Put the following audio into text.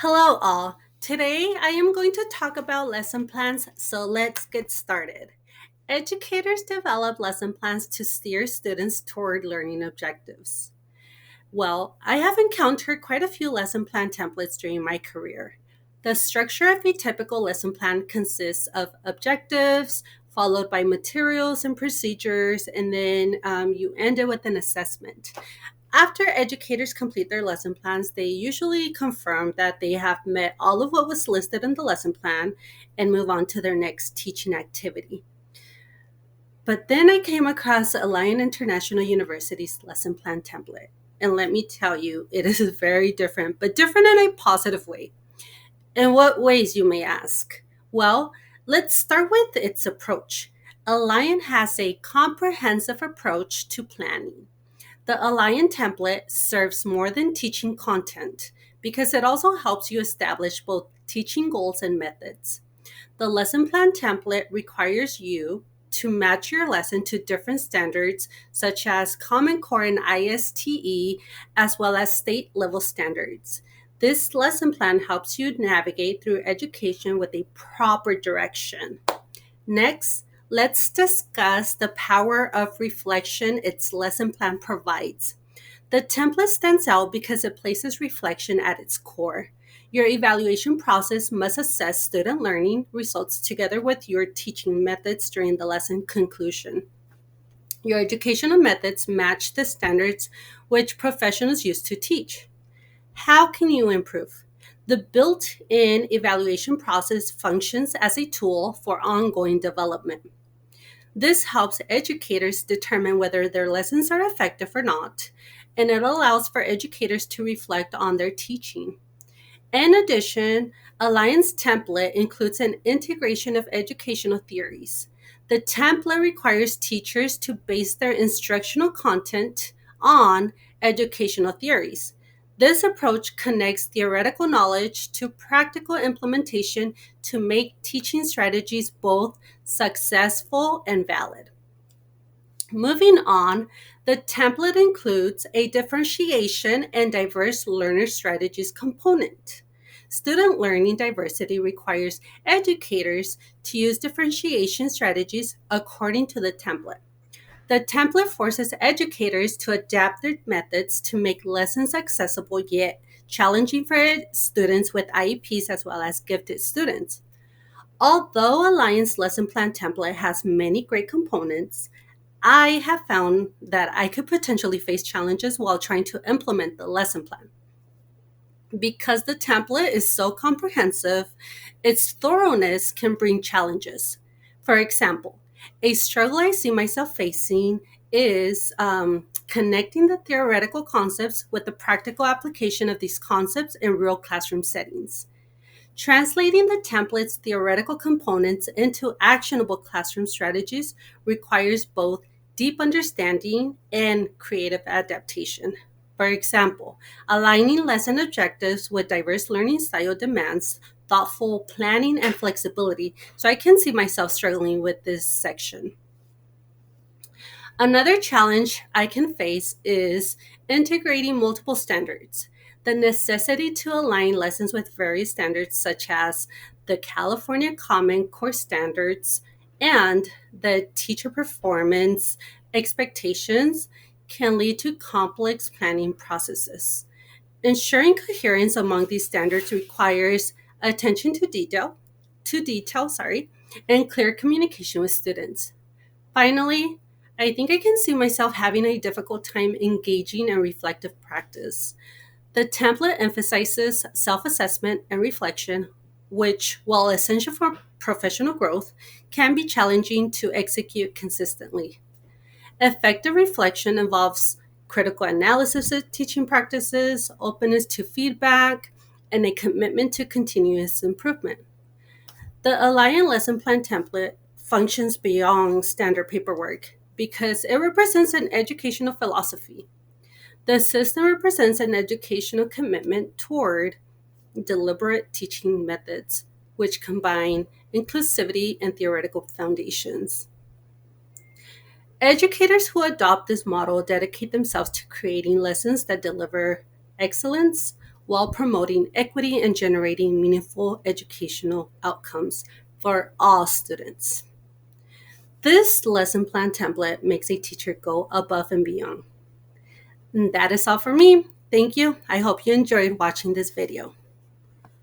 Hello, all. Today I am going to talk about lesson plans, so let's get started. Educators develop lesson plans to steer students toward learning objectives. Well, I have encountered quite a few lesson plan templates during my career. The structure of a typical lesson plan consists of objectives, followed by materials and procedures, and then you end it with an assessment. After educators complete their lesson plans, they usually confirm that they have met all of what was listed in the lesson plan and move on to their next teaching activity. But then I came across Alliant International University's lesson plan template. And let me tell you, it is very different, but different in a positive way. In what ways, you may ask? Well, let's start with its approach. Alliant has a comprehensive approach to planning. The Alliant template serves more than teaching content because it also helps you establish both teaching goals and methods. The lesson plan template requires you to match your lesson to different standards such as Common Core and ISTE, as well as state level standards. This lesson plan helps you navigate through education with a proper direction. Next, let's discuss the power of reflection its lesson plan provides. The template stands out because it places reflection at its core. Your evaluation process must assess student learning results together with your teaching methods during the lesson conclusion. Your educational methods match the standards which professionals use to teach. How can you improve? The built in evaluation process functions as a tool for ongoing development. This helps educators determine whether their lessons are effective or not, and it allows for educators to reflect on their teaching. In addition, Alliance template includes an integration of educational theories. The template requires teachers to base their instructional content on educational theories. This approach connects theoretical knowledge to practical implementation to make teaching strategies both successful and valid. Moving on, the template includes a differentiation and diverse learner strategies component. Student learning diversity requires educators to use differentiation strategies according to the template. The template forces educators to adapt their methods to make lessons accessible yet challenging for students with IEPs as well as gifted students. Although Alliance lesson plan template has many great components, I have found that I could potentially face challenges while trying to implement the lesson plan. Because the template is so comprehensive, its thoroughness can bring challenges. For example, a struggle I see myself facing is connecting the theoretical concepts with the practical application of these concepts in real classroom settings. Translating the template's theoretical components into actionable classroom strategies requires both deep understanding and creative adaptation. For example, aligning lesson objectives with diverse learning style demands thoughtful planning and flexibility. So I can see myself struggling with this section. Another challenge I can face is integrating multiple standards. The necessity to align lessons with various standards, such as the California Common Core standards and the teacher performance expectations, can lead to complex planning processes. Ensuring coherence among these standards requires attention to detail, and clear communication with students. Finally, I think I can see myself having a difficult time engaging in reflective practice. The template emphasizes self assessment and reflection, which, while essential for professional growth, can be challenging to execute consistently. Effective reflection involves critical analysis of teaching practices, openness to feedback, and a commitment to continuous improvement. The Alliant lesson plan template functions beyond standard paperwork because it represents an educational philosophy. The system represents an educational commitment toward deliberate teaching methods, which combine inclusivity and theoretical foundations. Educators who adopt this model dedicate themselves to creating lessons that deliver excellence while promoting equity and generating meaningful educational outcomes for all students. This lesson plan template makes a teacher go above and beyond. And that is all for me. Thank you. I hope you enjoyed watching this video.